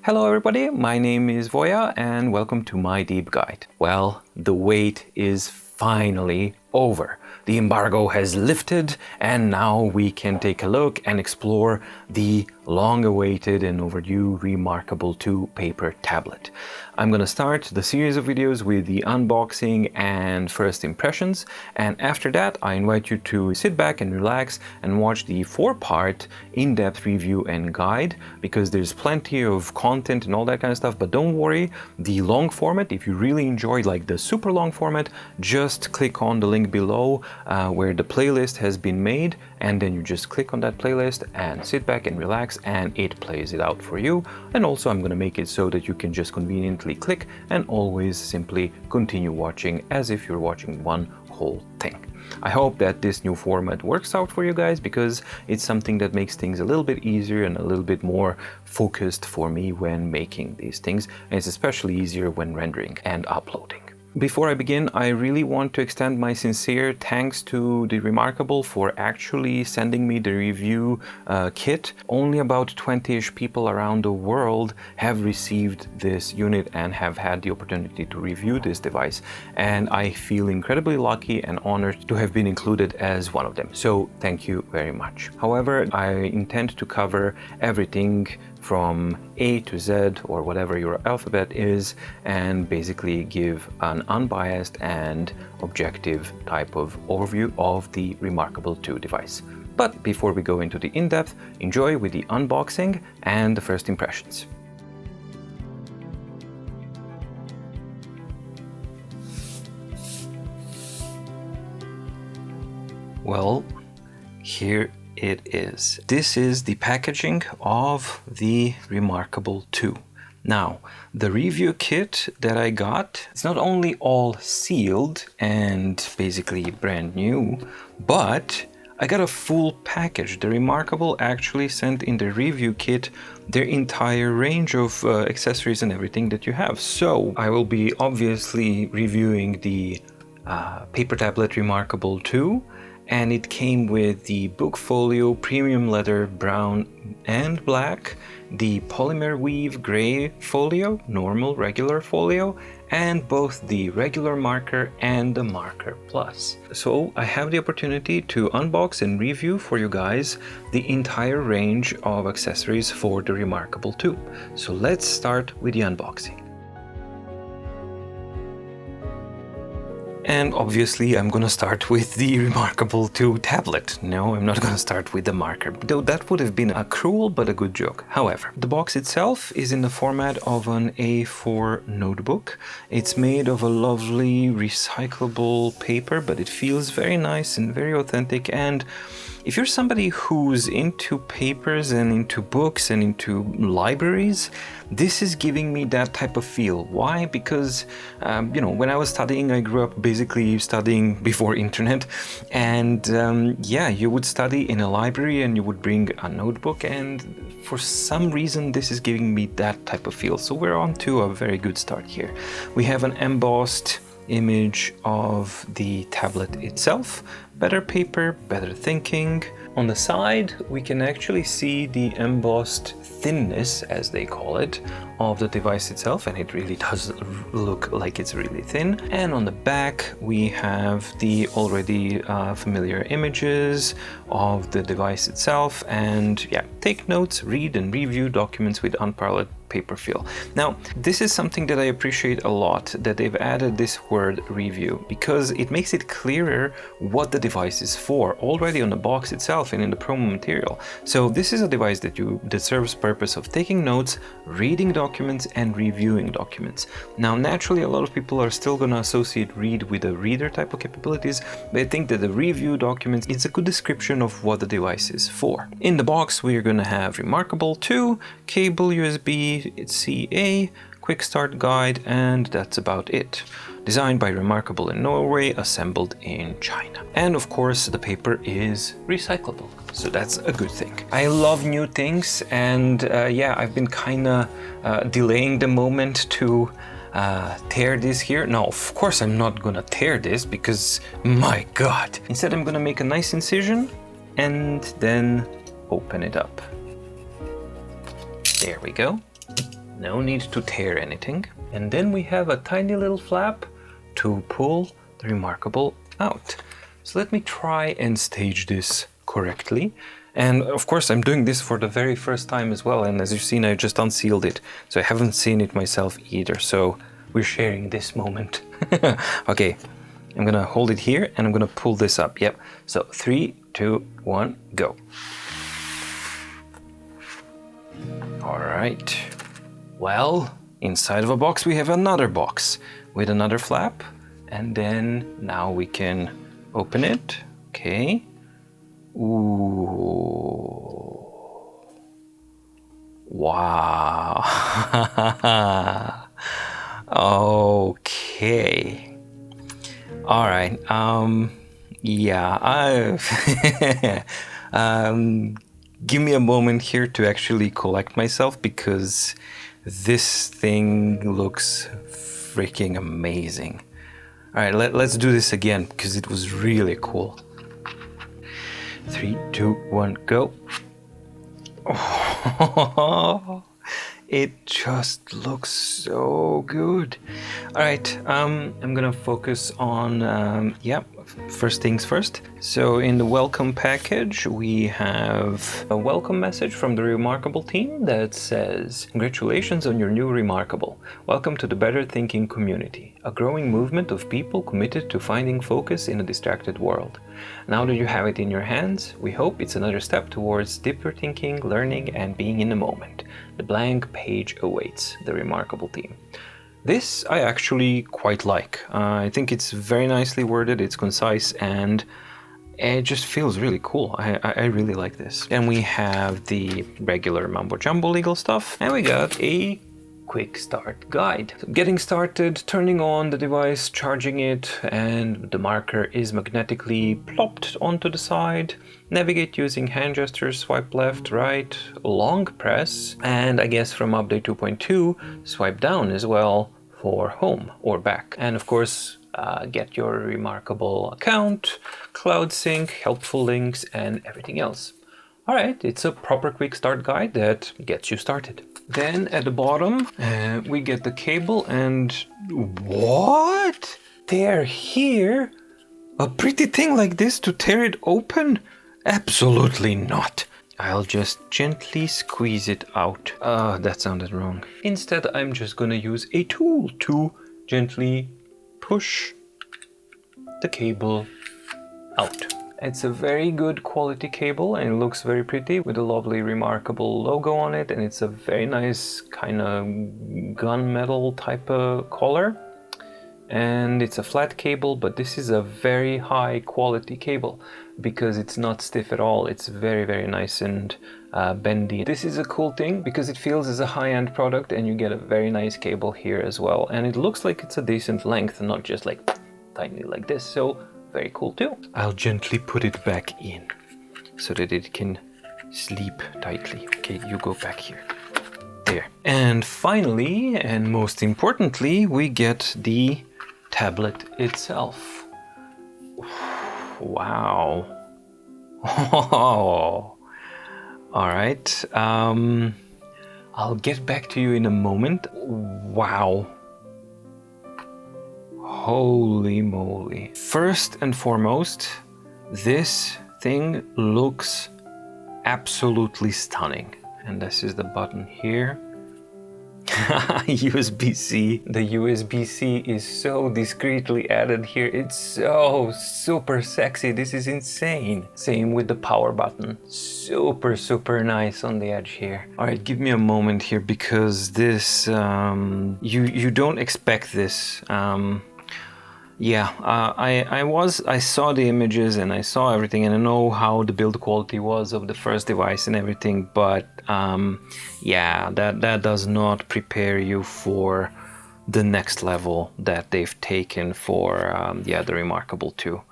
Hello everybody, my name is Voya and welcome to My Deep Guide. Well, the wait is finally over. The embargo has lifted and now we can take a look and explore the long-awaited and overdue Remarkable 2 paper tablet. I'm going to start the series of videos with the unboxing and first impressions, and after that I invite you to sit back and relax and watch the 4-part in-depth review and guide, because there's plenty of content and all that kind of stuff. But don't worry, the long format, if you really enjoyed like the super long format, just click on the link below where the playlist has been made, and then you just click on that playlist and sit back and relax and it plays it out for you. And also I'm going to make it so that you can just conveniently click and always simply continue watching as if you're watching one whole thing. I hope that this new format works out for you guys, because it's something that makes things a little bit easier and a little bit more focused for me when making these things, and it's especially easier when rendering and uploading. Before I begin, I really want to extend my sincere thanks to the Remarkable for actually sending me the review kit. Only about 20-ish people around the world have received this unit and have had the opportunity to review this device, and I feel incredibly lucky and honored to have been included as one of them. So thank you very much. However, I intend to cover everything from A to Z, or whatever your alphabet is, and basically give an unbiased and objective type of overview of the Remarkable 2 device. But before we go into the in-depth, enjoy with the unboxing and the first impressions. Well, here it is. This is the packaging of the Remarkable 2. Now, the review kit that I got, it's not only all sealed and basically brand new, but I got a full package. The Remarkable actually sent in the review kit their entire range of accessories and everything that you have. So I will be obviously reviewing the paper tablet Remarkable 2, and it came with the book folio, premium leather, brown and black, the polymer weave gray folio, normal regular folio, and both the regular marker and the marker plus. So I have the opportunity to unbox and review for you guys the entire range of accessories for the Remarkable 2. So let's start with the unboxing. And obviously I'm gonna start with the Remarkable 2 tablet. No, I'm not gonna start with the marker, though that would have been a cruel but a good joke. However, the box itself is in the format of an A4 notebook. It's made of a lovely recyclable paper, but it feels very nice and very authentic. And if you're somebody who's into papers and into books and into libraries, this is giving me that type of feel. Why? Because, when I was studying, I grew up basically studying before internet. And you would study in a library and you would bring a notebook, and for some reason, this is giving me that type of feel. So we're on to a very good start here. We have an embossed image of the tablet itself. Better paper, better thinking. On the side, we can actually see the embossed thinness, as they call it, of the device itself, and it really does look like it's really thin. And on the back, we have the already familiar images of the device itself, and take notes, read and review documents with unparalleled paper feel. Now, this is something that I appreciate a lot, that they've added this word review, because it makes it clearer what the device is for already on the box itself and in the promo material. So this is a device that serves purpose of taking notes, reading documents and reviewing documents. Now, naturally, a lot of people are still going to associate read with a reader type of capabilities, but I think that the review documents is a good description of what the device is for. In the box, we're going to have Remarkable 2, cable USB-C, quick start guide, and that's about it. Designed by Remarkable in Norway, assembled in China. And of course, the paper is recyclable, so that's a good thing. I love new things, and I've been kinda delaying the moment to tear this here. Now, of course, I'm not gonna tear this because, my God. Instead, I'm gonna make a nice incision and then open it up. There we go. No need to tear anything. And then we have a tiny little flap to pull the Remarkable out. So let me try and stage this correctly. And of course I'm doing this for the very first time as well, and as you've seen I just unsealed it, so I haven't seen it myself either, so we're sharing this moment. Okay, I'm gonna hold it here and I'm gonna pull this up. Yep, so 3, 2, 1, go. All right, well, inside of a box we have another box with another flap, and then now we can open it. Okay. Ooh. Wow. Okay. All right. Yeah, give me a moment here to actually collect myself, because this thing looks freaking amazing. All right, let's do this again, because it was really cool. 3, 2, 1, go. Oh, it just looks so good. All right, I'm gonna focus on, first things first. So in the welcome package, we have a welcome message from the Remarkable team that says, "Congratulations on your new Remarkable. Welcome to the Better Thinking community, a growing movement of people committed to finding focus in a distracted world. Now that you have it in your hands, we hope it's another step towards deeper thinking, learning, and being in the moment. The blank page awaits, the Remarkable team." This I actually quite like. I think it's very nicely worded, it's concise, and it just feels really cool. I really like this. Then we have the regular mumbo jumbo legal stuff, and we got a quick start guide. So getting started, turning on the device, charging it, and the marker is magnetically plopped onto the side. Navigate using hand gestures, swipe left, right, long press, and I guess from update 2.2, swipe down as well for home or back. And of course, get your Remarkable account, cloud sync, helpful links, and everything else. All right, it's a proper quick start guide that gets you started. Then at the bottom, we get the cable, and what? They're here? A pretty thing like this to tear it open? Absolutely not. I'll just gently squeeze it out. That sounded wrong. Instead, I'm just gonna use a tool to gently push the cable out. It's a very good quality cable and it looks very pretty with a lovely Remarkable logo on it, and it's a very nice kind of gunmetal type of color. And it's a flat cable, but this is a very high quality cable because it's not stiff at all. It's very, very nice and bendy. This is a cool thing because it feels as a high-end product, and you get a very nice cable here as well. And it looks like it's a decent length, not just like tiny like this. So very cool too. I'll gently put it back in so that it can sleep tightly. Okay, you go back here. There. And finally, and most importantly, we get the tablet itself. Wow. Oh. All right. I'll get back to you in a moment. Wow. Holy moly. First and foremost, this thing looks absolutely stunning. And this is the button here. USB-C. The USB-C is so discreetly added here. It's so super sexy. This is insane. Same with the power button. Super, super nice on the edge here. All right, give me a moment here because this, you don't expect this. I saw the images and I saw everything, and I know how the build quality was of the first device and everything, but that does not prepare you for the next level that they've taken for the Remarkable 2.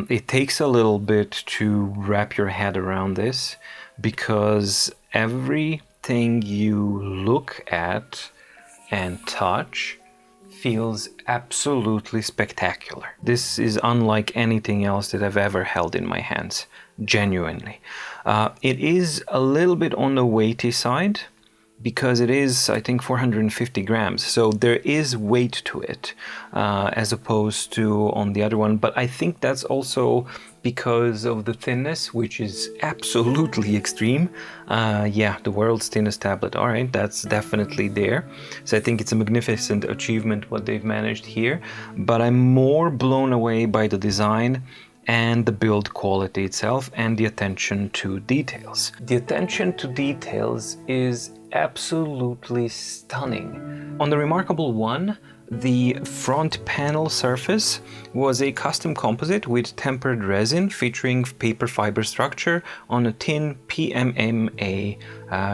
It takes a little bit to wrap your head around this because everything you look at and touch feels absolutely spectacular. This is unlike anything else that I've ever held in my hands, genuinely. It is a little bit on the weighty side, because it is, I think, 450 grams. So there is weight to it, as opposed to on the other one. But I think that's also because of the thinness, which is absolutely extreme. Yeah, the world's thinnest tablet. All right, that's definitely there. So I think it's a magnificent achievement what they've managed here. But I'm more blown away by the design and the build quality itself and the attention to details. The attention to details is absolutely stunning. On the Remarkable One, the front panel surface was a custom composite with tempered resin featuring paper fiber structure on a thin PMMA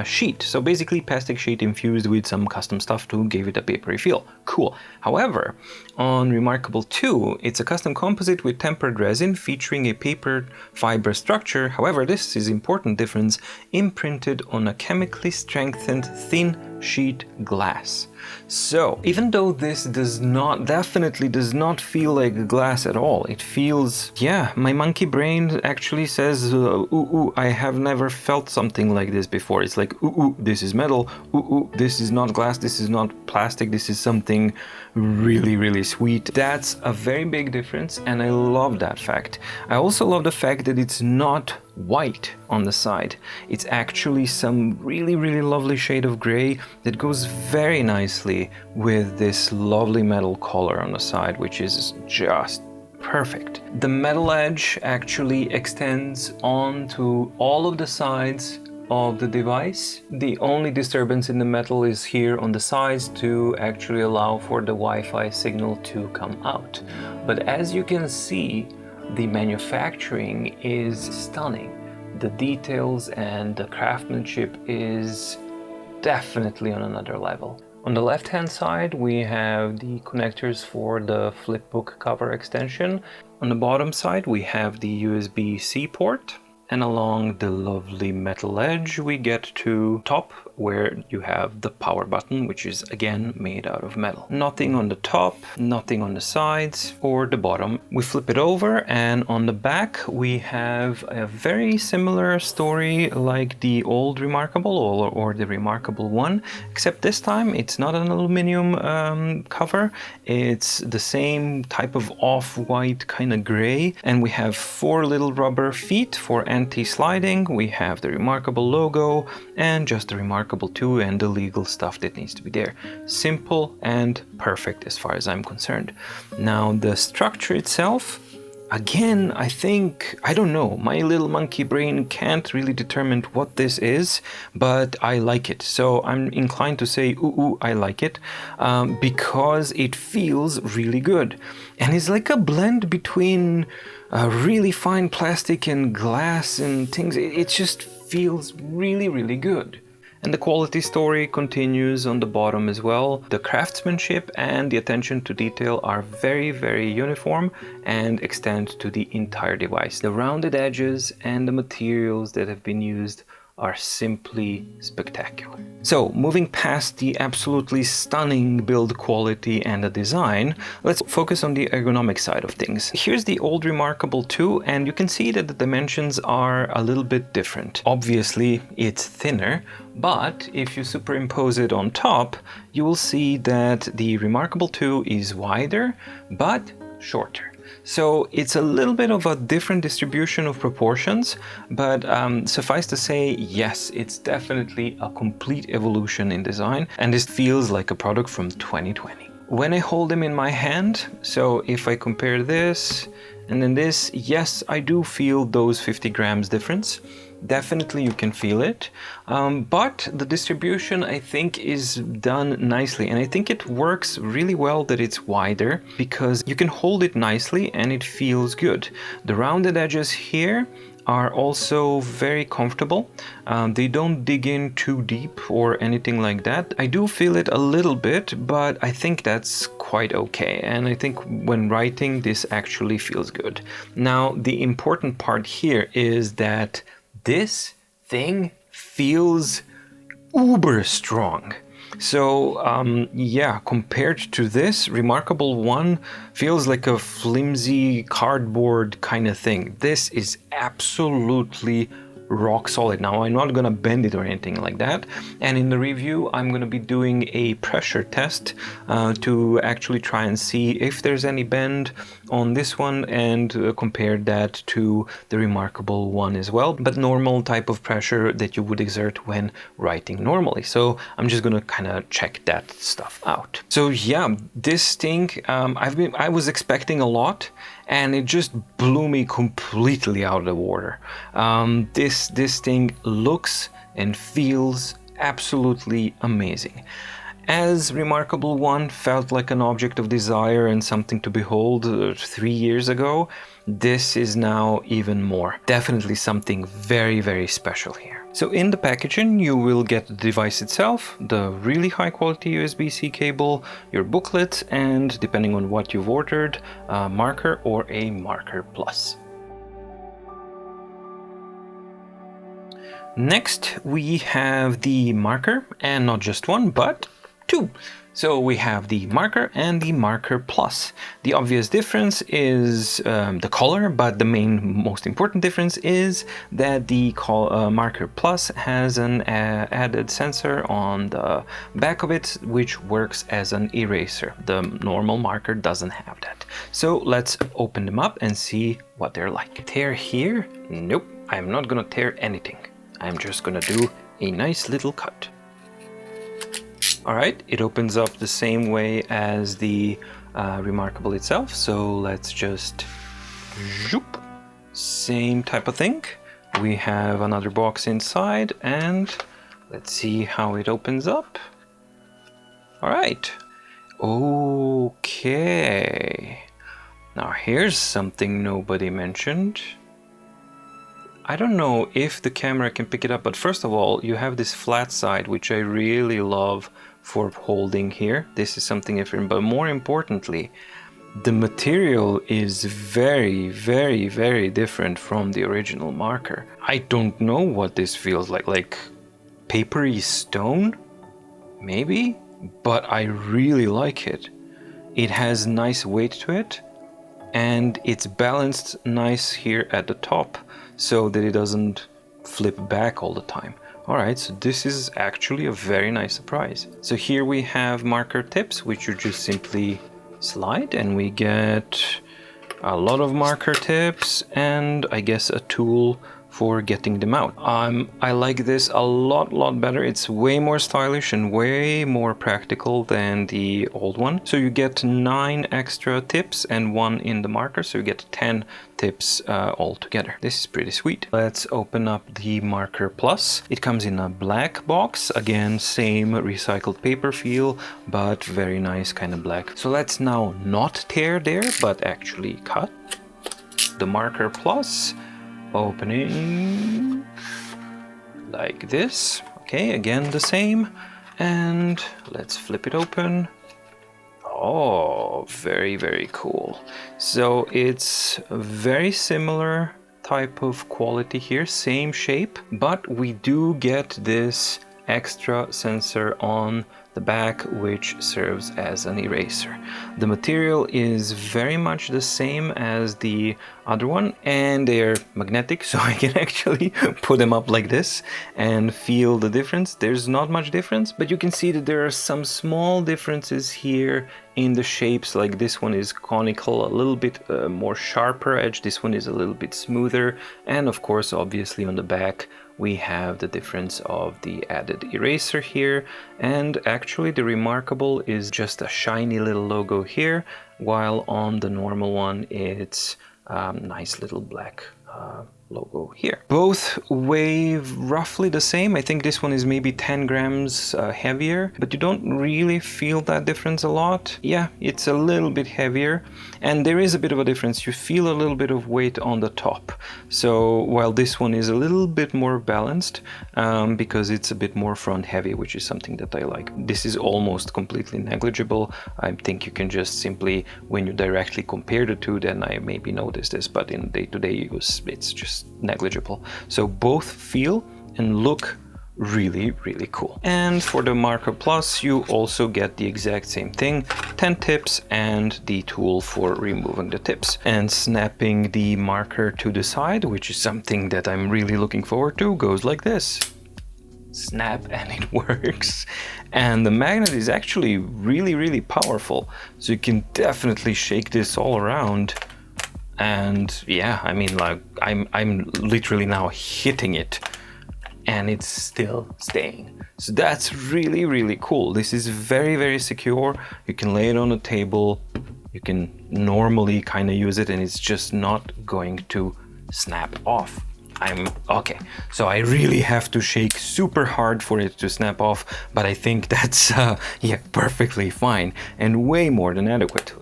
sheet. So basically plastic sheet infused with some custom stuff to give it a papery feel. Cool. However, on Remarkable 2, it's a custom composite with tempered resin featuring a paper fiber structure. However, this is important difference, imprinted on a chemically strengthened thin sheet glass. So even though this definitely does not feel like glass at all, it feels, yeah, my monkey brain actually says, ooh, I have never felt something like this before. It's like, ooh, this is metal, ooh, this is not glass, this is not plastic, this is something really, really sweet. That's a very big difference, and I love that fact. I also love the fact that it's not white on the side. It's actually some really, really lovely shade of gray that goes very nicely with this lovely metal color on the side, which is just perfect. The metal edge actually extends onto all of the sides of the device. The only disturbance in the metal is here on the sides to actually allow for the Wi-Fi signal to come out. But as you can see, the manufacturing is stunning. The details and the craftsmanship is definitely on another level. On the left hand side we have the connectors for the flipbook cover extension. On the bottom side we have the USB-C port. And along the lovely metal edge we get to top, where you have the power button, which is again made out of metal. Nothing on the top, nothing on the sides or the bottom. We flip it over, and on the back we have a very similar story like the old Remarkable or the Remarkable One, except this time it's not an aluminum cover. It's the same type of off-white kind of gray, and we have 4 little rubber feet for anti-sliding. We have the Remarkable logo and just the Remarkable 2 and the legal stuff that needs to be there. Simple and perfect as far as I'm concerned. Now the structure itself, again, I don't know, my little monkey brain can't really determine what this is, but I like it. So I'm inclined to say, ooh, I like it, because it feels really good. And it's like a blend between really fine plastic and glass and things. It just feels really, really good. And the quality story continues on the bottom as well. The craftsmanship and the attention to detail are very, very uniform and extend to the entire device. The rounded edges and the materials that have been used are simply spectacular. So moving past the absolutely stunning build quality and the design, let's focus on the ergonomic side of things. Here's the old Remarkable 2, and you can see that the dimensions are a little bit different. Obviously it's thinner, but if you superimpose it on top, you will see that the Remarkable 2 is wider but shorter. So it's a little bit of a different distribution of proportions, but suffice to say, yes, it's definitely a complete evolution in design, and this feels like a product from 2020. When I hold them in my hand, so if I compare this and then this, yes, I do feel those 50 grams difference. Definitely you can feel it, but the distribution I think is done nicely, and I think it works really well that it's wider because you can hold it nicely and it feels good. The rounded edges here are also very comfortable. They don't dig in too deep or anything like that. I do feel it a little bit, but I think that's quite okay, and I think when writing this actually feels good. Now the important part here is that this thing feels uber strong. So yeah, compared to this, Remarkable One feels like a flimsy cardboard kind of thing. This is absolutely rock solid. Now I'm not gonna bend it or anything like that, and in the review I'm gonna be doing a pressure test to actually try and see if there's any bend on this one, and compare that to the Remarkable one as well, but normal type of pressure that you would exert when writing normally. So I'm just gonna kind of check that stuff out. So yeah, this thing, I was expecting a lot, and it just blew me completely out of the water. This thing looks and feels absolutely amazing. As Remarkable One felt like an object of desire and something to behold 3 years ago, this is now even more. Definitely something very, very special here. So in the packaging you will get the device itself, the really high quality USB-C cable, your booklet, and depending on what you've ordered, a marker or a marker plus. Next we have the marker, and not just one, but two. So we have the marker and the marker plus. The obvious difference is the color, but the most important difference is that the marker plus has an added sensor on the back of it, which works as an eraser. The normal marker doesn't have that. So let's open them up and see what they're like. Tear here? Nope, I'm not gonna tear anything. I'm just gonna do a nice little cut. Alright, it opens up the same way as the Remarkable itself, so let's just zoop. Same type of thing. We have another box inside, and let's see how it opens up. Alright, okay. Now here's something nobody mentioned. I don't know if the camera can pick it up, but first of all, you have this flat side, which I really love for holding here. This is something different, but more importantly, the material is very, very, very different from the original marker. I don't know what this feels like papery stone, maybe, but I really like it. It has nice weight to it, and it's balanced nice here at the top, so that it doesn't flip back all the time. Alright, so this is actually a very nice surprise. So here we have marker tips, which you just simply slide, and we get a lot of marker tips and I guess a tool for getting them out. I like this a lot better. It's way more stylish and way more practical than the old one. So you get 9 extra tips and 1 in the marker, so you get 10 tips all together. This is pretty sweet. Let's open up the marker plus. It comes in a black box, again same recycled paper feel, but very nice kind of black. So let's now not tear there, but actually cut the marker plus. Opening like this. Okay, again the same, and let's flip it open. Oh, very, very cool. So it's very similar type of quality here, same shape, but we do get this extra sensor on the back, which serves as an eraser. The material is very much the same as the other one, and they're magnetic, so I can actually put them up like this and feel the difference. There's not much difference, but you can see that there are some small differences here in the shapes. Like this one is conical, a little bit more sharper edge, this one is a little bit smoother, and of course obviously on the back we have the difference of the added eraser here, and actually the Remarkable is just a shiny little logo here, while on the normal one it's nice little black logo here. Both weigh roughly the same. I think this one is maybe 10 grams heavier, but you don't really feel that difference a lot. Yeah, it's a little bit heavier, and there is a bit of a difference. You feel a little bit of weight on the top. So while this one is a little bit more balanced, because it's a bit more front heavy, which is something that I like. This is almost completely negligible. I think you can just simply, when you directly compare the two, then I maybe notice this, but in day-to-day use, it's just negligible. So both feel and look really, really cool. And for the Marker Plus, you also get the exact same thing, 10 tips and the tool for removing the tips. And snapping the marker to the side, which is something that I'm really looking forward to, goes like this. Snap, and it works. And the magnet is actually really, really powerful. So you can definitely shake this all around. And yeah, I mean, like I'm literally now hitting it and it's still staying. So that's really, really cool. This is very, very secure. You can lay it on a table. You can normally kind of use it and it's just not going to snap off. Okay, so I really have to shake super hard for it to snap off, but I think that's yeah, perfectly fine and way more than adequate.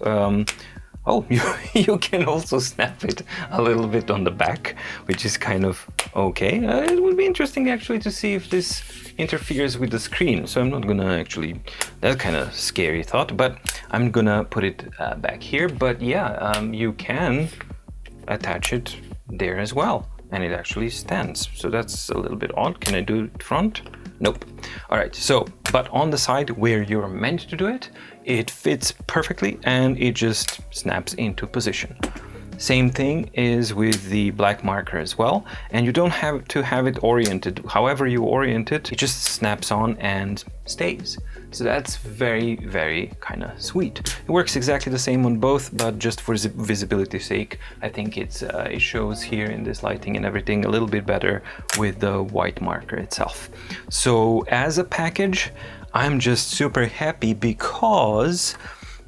Oh, you can also snap it a little bit on the back, which is kind of okay. It would be interesting actually to see if this interferes with the screen. So I'm not gonna actually, that kind of scary thought, but I'm gonna put it back here. But yeah, you can attach it there as well. And it actually stands. So that's a little bit odd. Can I do it front? Nope. All right, so, but on the side where you're meant to do it, it fits perfectly and it just snaps into position. Same thing is with the black marker as well. And you don't have to have it oriented. However you orient it, it just snaps on and stays. So that's very, very kind of sweet. It works exactly the same on both, but just for visibility's sake, I think it shows here in this lighting and everything a little bit better with the white marker itself. So as a package, I'm just super happy because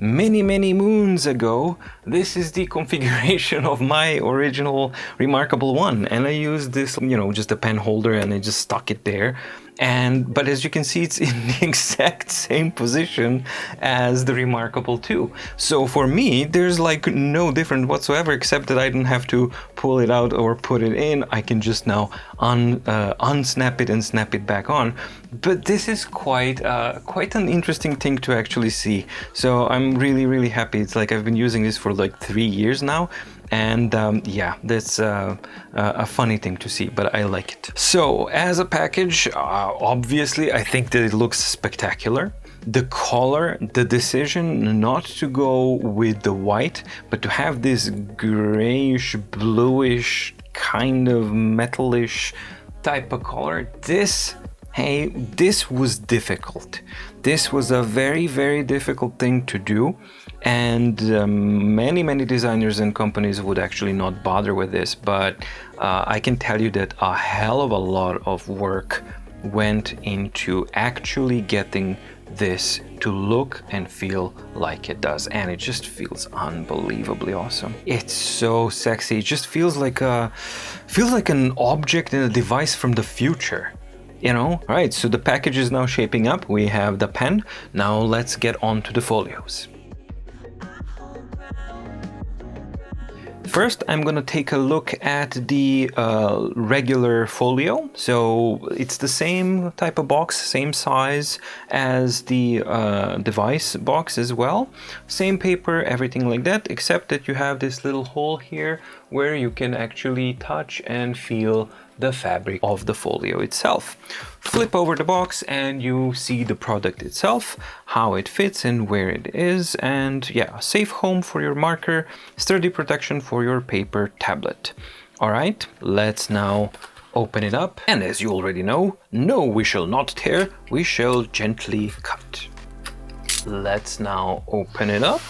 many, many moons ago, this is the configuration of my original Remarkable One. And I used this, you know, just a pen holder and I just stuck it there. But as you can see, it's in the exact same position as the Remarkable 2. So for me, there's like no difference whatsoever, except that I don't have to pull it out or put it in. I can just now unsnap it and snap it back on. But this is quite an interesting thing to actually see. So I'm really, really happy. It's like I've been using this for like 3 years now. And yeah, that's a funny thing to see, but I like it. So as a package, obviously, I think that it looks spectacular. The color, the decision not to go with the white, but to have this grayish, bluish, kind of metalish type of color, this was difficult. This was a very, very difficult thing to do. And many designers and companies would actually not bother with this, but I can tell you that a hell of a lot of work went into actually getting this to look and feel like it does, and it just feels unbelievably awesome. It's so sexy. It just feels like an object and a device from the future. You know? All right, so the package is now shaping up. We have the pen. Now let's get on to the folios. First, I'm going to take a look at the regular folio. So it's the same type of box, same size as the device box as well. Same paper, everything like that, except that you have this little hole here where you can actually touch and feel the fabric of the folio itself. Flip over the box and you see the product itself, how it fits and where it is, and yeah, safe home for your marker, sturdy protection for your paper tablet. All right, let's now open it up. And as you already know, no, we shall not tear, we shall gently cut. Let's now open it up.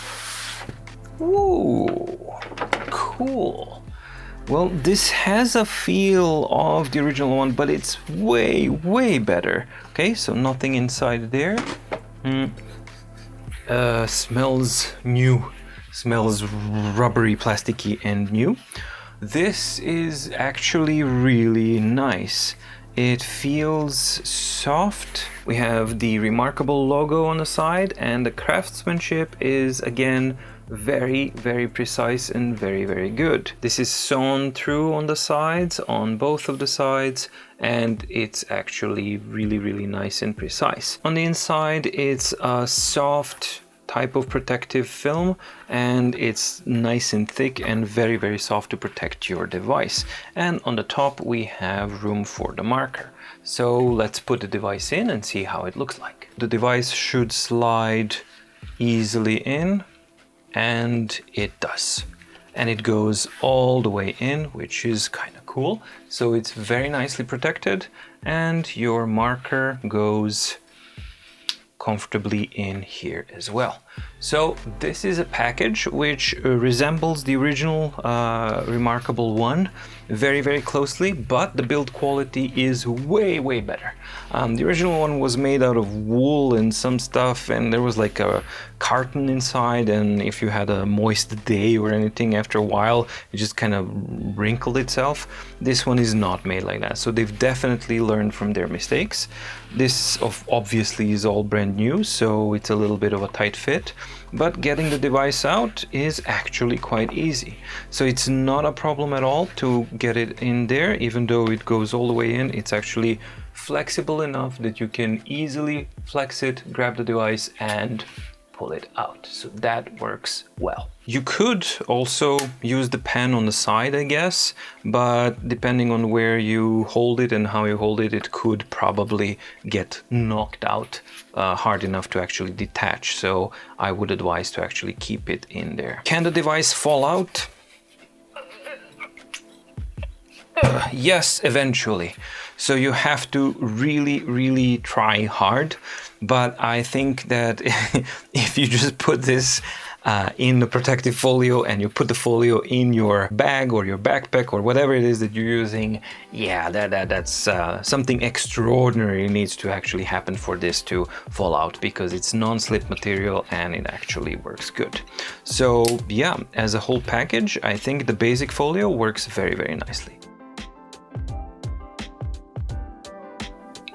Ooh, cool. Well, this has a feel of the original one, but it's way, way better. Okay, so nothing inside there. Smells new. Smells rubbery, plasticky, and new. This is actually really nice. It feels soft. We have the Remarkable logo on the side, and the craftsmanship is again very, very precise and very, very good. This is sewn through on the sides, on both of the sides, and it's actually really, really nice and precise. On the inside, it's a soft type of protective film, and it's nice and thick and very, very soft to protect your device. And on the top we have room for the marker. So let's put the device in and see how it looks like. The device should slide easily in, and it does. And it goes all the way in, which is kind of cool. So it's very nicely protected, and your marker goes comfortably in here as well. So this is a package which resembles the original Remarkable one very, very closely, but the build quality is way, way better. The original one was made out of wool and some stuff, and there was like a carton inside, and if you had a moist day or anything, after a while it just kind of wrinkled itself. This one is not made like that, so they've definitely learned from their mistakes. This obviously is all brand new, so it's a little bit of a tight fit, but getting the device out is actually quite easy. So it's not a problem at all to get it in there. Even though it goes all the way in, it's actually flexible enough that you can easily flex it, grab the device and pull it out. So that works well. You could also use the pen on the side, I guess, but depending on where you hold it and how you hold it, it could probably get knocked out hard enough to actually detach. So I would advise to actually keep it in there. Can the device fall out? Yes, eventually. So you have to really, really try hard. But I think that if you just put this in the protective folio and you put the folio in your bag or your backpack or whatever it is that you're using, yeah, that's something extraordinary needs to actually happen for this to fall out, because it's non-slip material and it actually works good. So yeah, as a whole package, I think the basic folio works very, very nicely.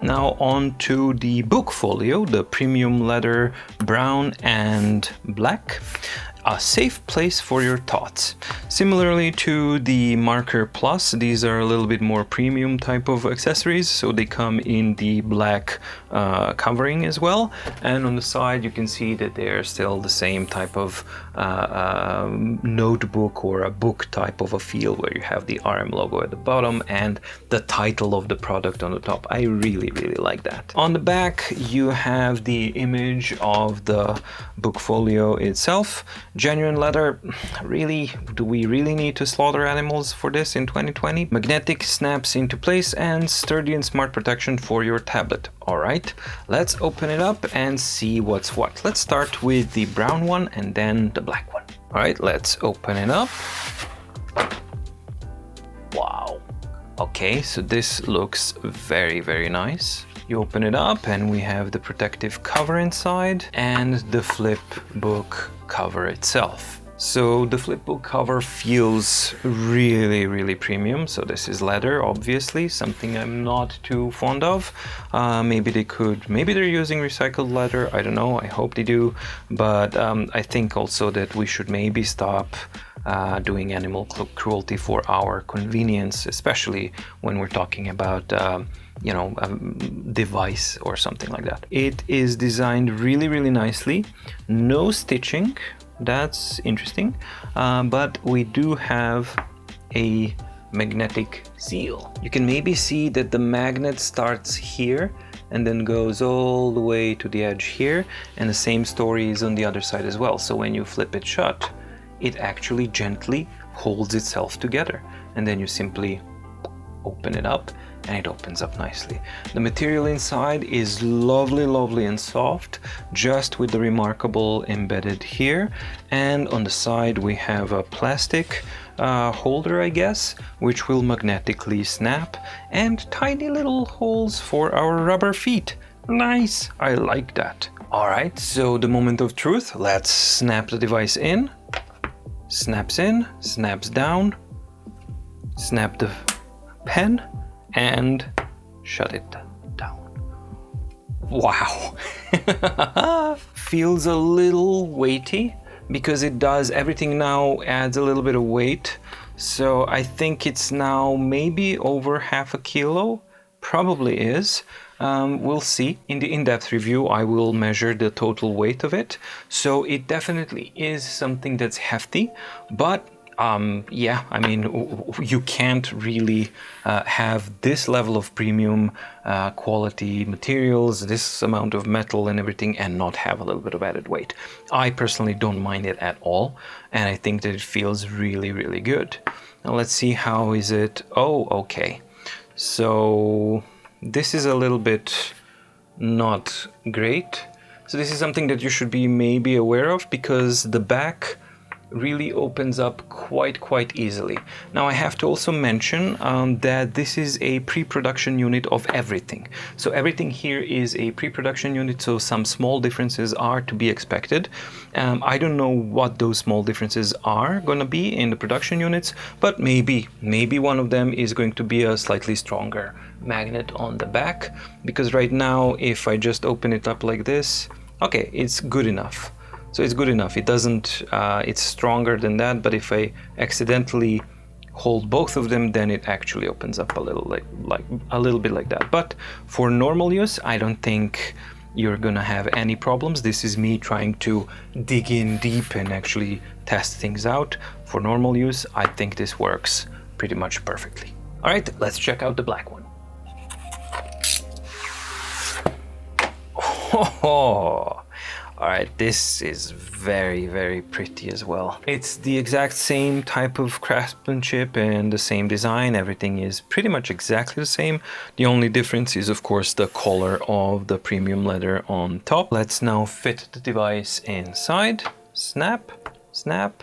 Now on to the book folio, the premium leather brown and black. A safe place for your thoughts. Similarly to the Marker Plus, these are a little bit more premium type of accessories, so they come in the black covering as well. And on the side you can see that they're still the same type of notebook or a book type of a feel, where you have the RM logo at the bottom and the title of the product on the top. I really, really like that. On the back you have the image of the book folio itself. Genuine leather. Really, do we really need to slaughter animals for this in 2020? Magnetic snaps into place and sturdy and smart protection for your tablet. All right, let's open it up and see what's what. Let's start with the brown one and then the black one. All right, let's open it up. Wow. Okay, so this looks very, very nice. You open it up and we have the protective cover inside and the flip book cover itself. So the flip book cover feels really, really premium. So this is leather, obviously, something I'm not too fond of. Maybe they're using recycled leather. I don't know, I hope they do. But I think also that we should maybe stop doing animal cruelty for our convenience, especially when we're talking about you know, a device or something like that. It is designed really, really nicely. No stitching, that's interesting, but we do have a magnetic seal. You can maybe see that the magnet starts here and then goes all the way to the edge here, and the same story is on the other side as well. So when you flip it shut, it actually gently holds itself together, and then you simply open it up and it opens up nicely. The material inside is lovely, lovely and soft, just with the Remarkable embedded here. And on the side we have a plastic holder, I guess, which will magnetically snap, and tiny little holes for our rubber feet. Nice, I like that. All right, so the moment of truth. Let's snap the device in. Snaps in, snaps down, snap the pen, and shut it down. Wow. Feels a little weighty, because it does, everything now adds a little bit of weight. So I think it's now maybe over half a kilo, probably is. We'll see. In the in-depth review, I will measure the total weight of it. So it definitely is something that's hefty, but yeah, I mean, you can't really have this level of premium quality materials, this amount of metal and everything, and not have a little bit of added weight. I personally don't mind it at all, and I think that it feels really, really good. Now let's see, how is it? Oh, okay. So this is a little bit not great. So this is something that you should be maybe aware of, because the back really opens up quite easily. Now I have to also mention that this is a pre-production unit of everything. So everything here is a pre-production unit, so some small differences are to be expected. I don't know what those small differences are gonna be in the production units, but maybe one of them is going to be a slightly stronger magnet on the back, because right now if I just open it up like this, okay, it's good enough. So it's good enough. It doesn't, it's stronger than that, but if I accidentally hold both of them, then it actually opens up a little like a little bit like that. But for normal use, I don't think you're gonna have any problems. This is me trying to dig in deep and actually test things out. For normal use, I think this works pretty much perfectly. All right, let's check out the black one. Oh. All right, this is very pretty as well. It's the exact same type of craftsmanship and the same design. Everything is pretty much exactly the same. The only difference is, of course, the color of the premium leather on top. Let's now fit the device inside. Snap, snap,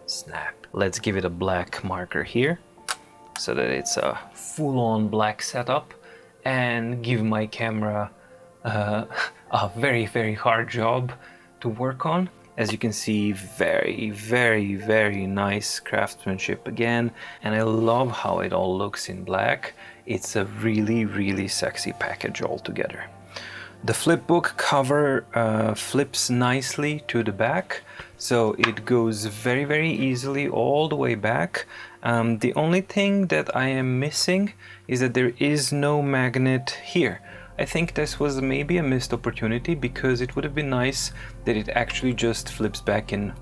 snap. Let's give it a black marker here so that it's a full-on black setup, and give my camera a very hard job to work on. As you can see, very nice craftsmanship again, and I love how it all looks in black. It's a really sexy package altogether. The flipbook cover flips nicely to the back, so it goes very easily all the way back. The only thing that I am missing is that there is no magnet here. I think this was maybe a missed opportunity, because it would have been nice that it actually just flips back and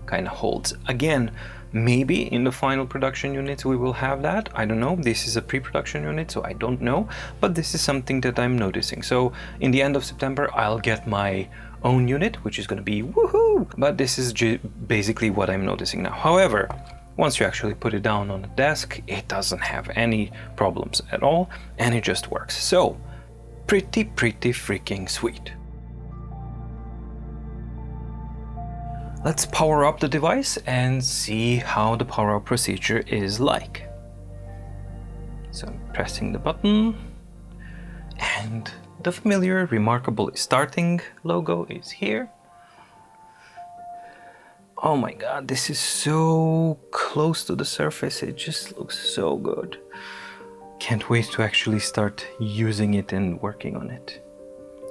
kind of holds. Again, maybe in the final production units we will have that. I don't know. This is a pre-production unit, so I don't know. But this is something that I'm noticing. So in the end of September, I'll get my own unit, which is going to be woohoo! But this is basically what I'm noticing now. However, once you actually put it down on the desk, it doesn't have any problems at all, and it just works. So pretty freaking sweet. Let's power up the device and see how the power up procedure is like. So I'm pressing the button, and the familiar Remarkable is starting logo is here. Oh my god, this is so close to the surface, it just looks so good. Can't wait to actually start using it and working on it.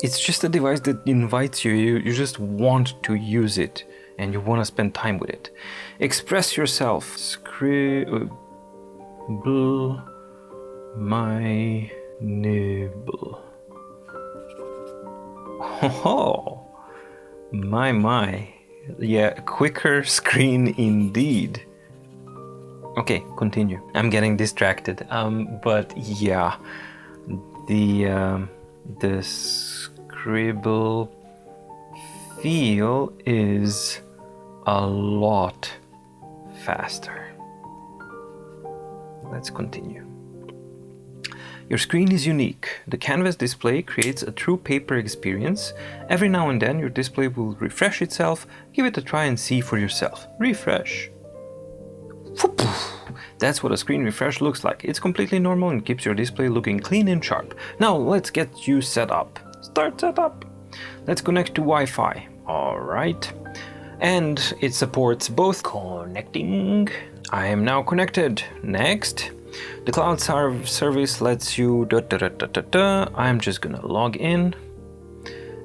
It's just a device that invites you. You just want to use it and you want to spend time with it. Express yourself. Scribble my nibble. Oh, my. Yeah, quicker screen indeed. Okay, continue. I'm getting distracted. But yeah, the scribble feel is a lot faster. Let's continue. Your screen is unique. The canvas display creates a true paper experience. Every now and then your display will refresh itself. Give it a try and see for yourself. Refresh. That's what a screen refresh looks like. It's completely normal and keeps your display looking clean and sharp. Now let's get you set up. Start setup. Let's connect to Wi-Fi. Alright. And it supports both. Connecting. I am now connected. Next. The cloud service lets you I'm just gonna log in.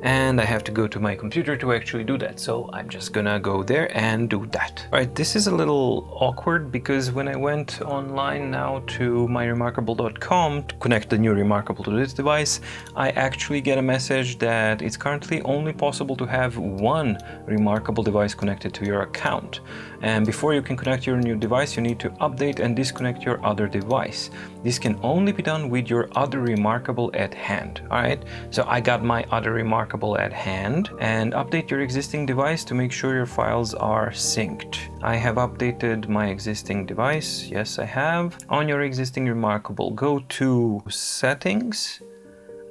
and I have to go to my computer to actually do that. So I'm just gonna go there and do that. All right, this is a little awkward because when I went online now to myremarkable.com to connect the new Remarkable to this device, I actually get a message that it's currently only possible to have one Remarkable device connected to your account. And before you can connect your new device, you need to update and disconnect your other device. This can only be done with your other Remarkable at hand. All right, so I got my other Remarkable at hand, and update your existing device to make sure your files are synced. I have updated my existing device. Yes, I have. On your existing Remarkable, go to Settings,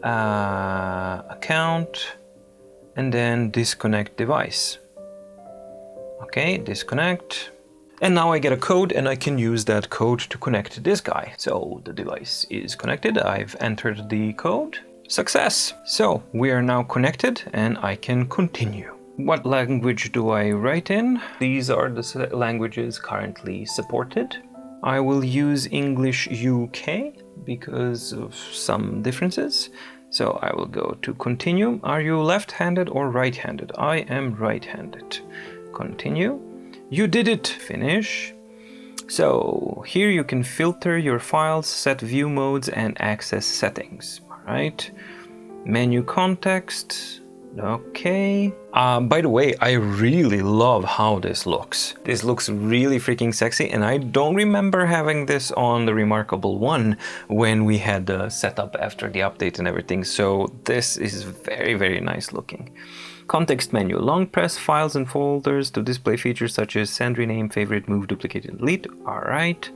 Account, and then Disconnect Device. Okay, disconnect. And now I get a code and I can use that code to connect this guy. So the device is connected. I've entered the code. Success! So we are now connected and I can continue. What language do I write in? These are the languages currently supported. I will use English UK because of some differences. So I will go to continue. Are you left-handed or right-handed? I am right-handed. Continue. You did it! Finish. So here you can filter your files, set view modes and access settings. Alright. Menu context. Okay. By the way, I really love how this looks. This looks really freaking sexy, and I don't remember having this on the Remarkable 1 when we had the setup after the update and everything. So this is very, very nice looking. Context menu. Long press files and folders to display features such as send, rename, favorite, move, duplicate, and delete. Alright.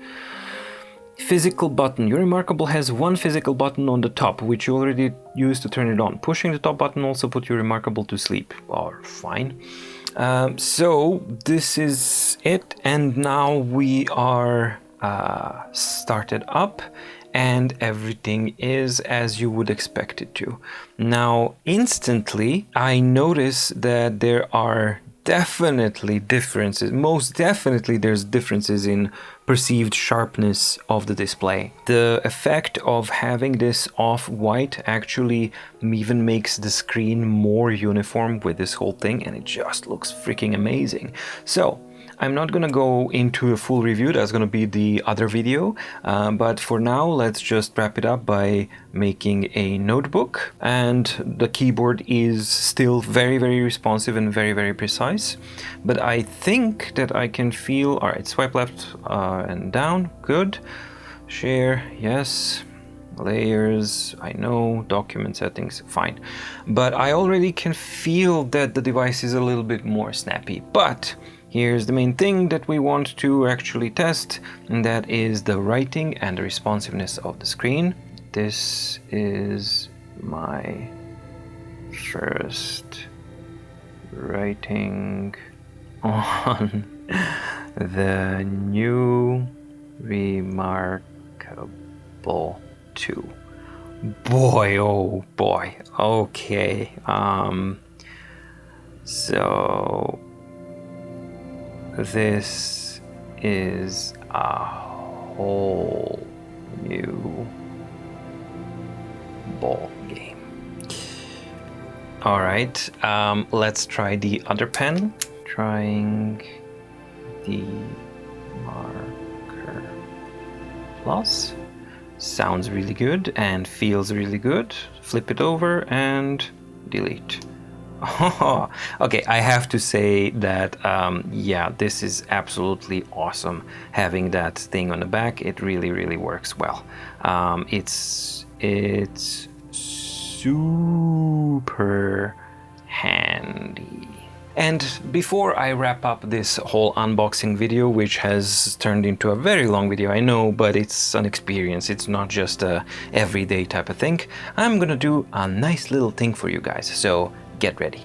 Physical button. Your Remarkable has one physical button on the top, which you already used to turn it on. Pushing the top button also put your Remarkable to sleep. Or fine. So this is it, and now we are started up, and everything is as you would expect it to. Now, instantly, I notice that there are definitely differences. Most definitely there's differences in perceived sharpness of the display. The effect of having this off-white actually even makes the screen more uniform with this whole thing, and it just looks freaking amazing. So I'm not gonna go into a full review, that's gonna be the other video, but for now let's just wrap it up by making a notebook. And the keyboard is still very, very responsive and very, very precise, but I think that I can feel, all right, swipe left and down, good. Share, yes. Layers, I know, document settings, fine. But I already can feel that the device is a little bit more snappy, but here's the main thing that we want to actually test, and that is the writing and the responsiveness of the screen. This is my first writing on the new Remarkable 2. Boy, oh boy. Okay. So this is a whole new ball game. All right, let's try the other pen. Trying the marker plus. Sounds really good and feels really good. Flip it over and delete. Oh, okay, I have to say that, yeah, this is absolutely awesome. Having that thing on the back, it really, really works well. It's super handy. And before I wrap up this whole unboxing video, which has turned into a very long video, I know, but it's an experience, it's not just a everyday type of thing, I'm gonna do a nice little thing for you guys, so get ready.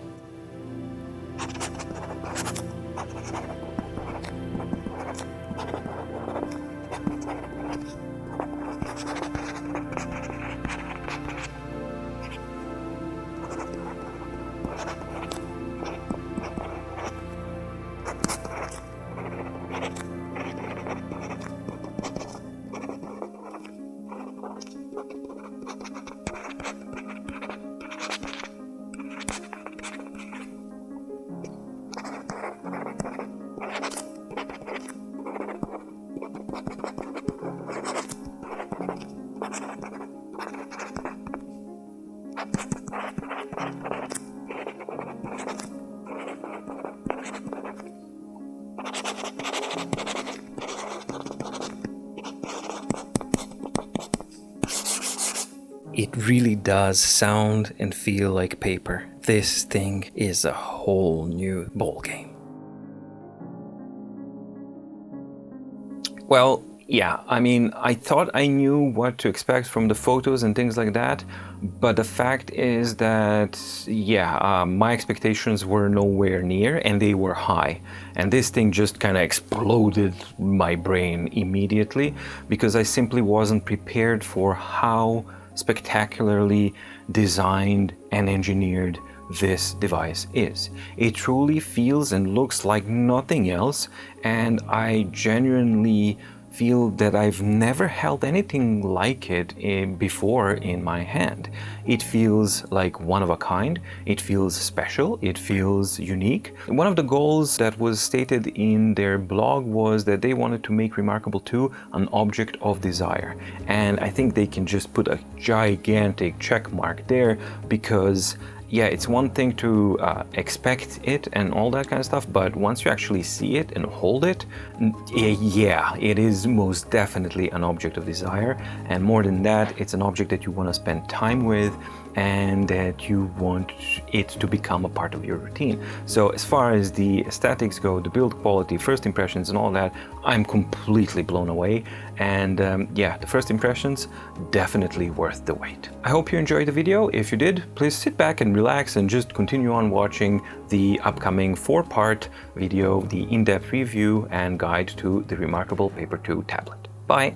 It really does sound and feel like paper. This thing is a whole new ballgame. Well, yeah, I mean, I thought I knew what to expect from the photos and things like that, but the fact is that, yeah, my expectations were nowhere near and they were high. And this thing just kind of exploded my brain immediately because I simply wasn't prepared for how spectacularly designed and engineered this device is. It truly feels and looks like nothing else, and I genuinely feel that I've never held anything like it before in my hand. It feels like one of a kind, it feels special, it feels unique. One of the goals that was stated in their blog was that they wanted to make Remarkable 2 an object of desire. And I think they can just put a gigantic check mark there because yeah, it's one thing to expect it and all that kind of stuff, but once you actually see it and hold it, yeah, it is most definitely an object of desire. And more than that, it's an object that you want to spend time with and that you want it to become a part of your routine. So as far as the aesthetics go, the build quality, first impressions and all that, I'm completely blown away. And yeah, the first impressions, definitely worth the wait. I hope you enjoyed the video. If you did, please sit back and relax and just continue on watching the upcoming 4-part video, the in-depth review and guide to the Remarkable Paper 2 tablet. Bye!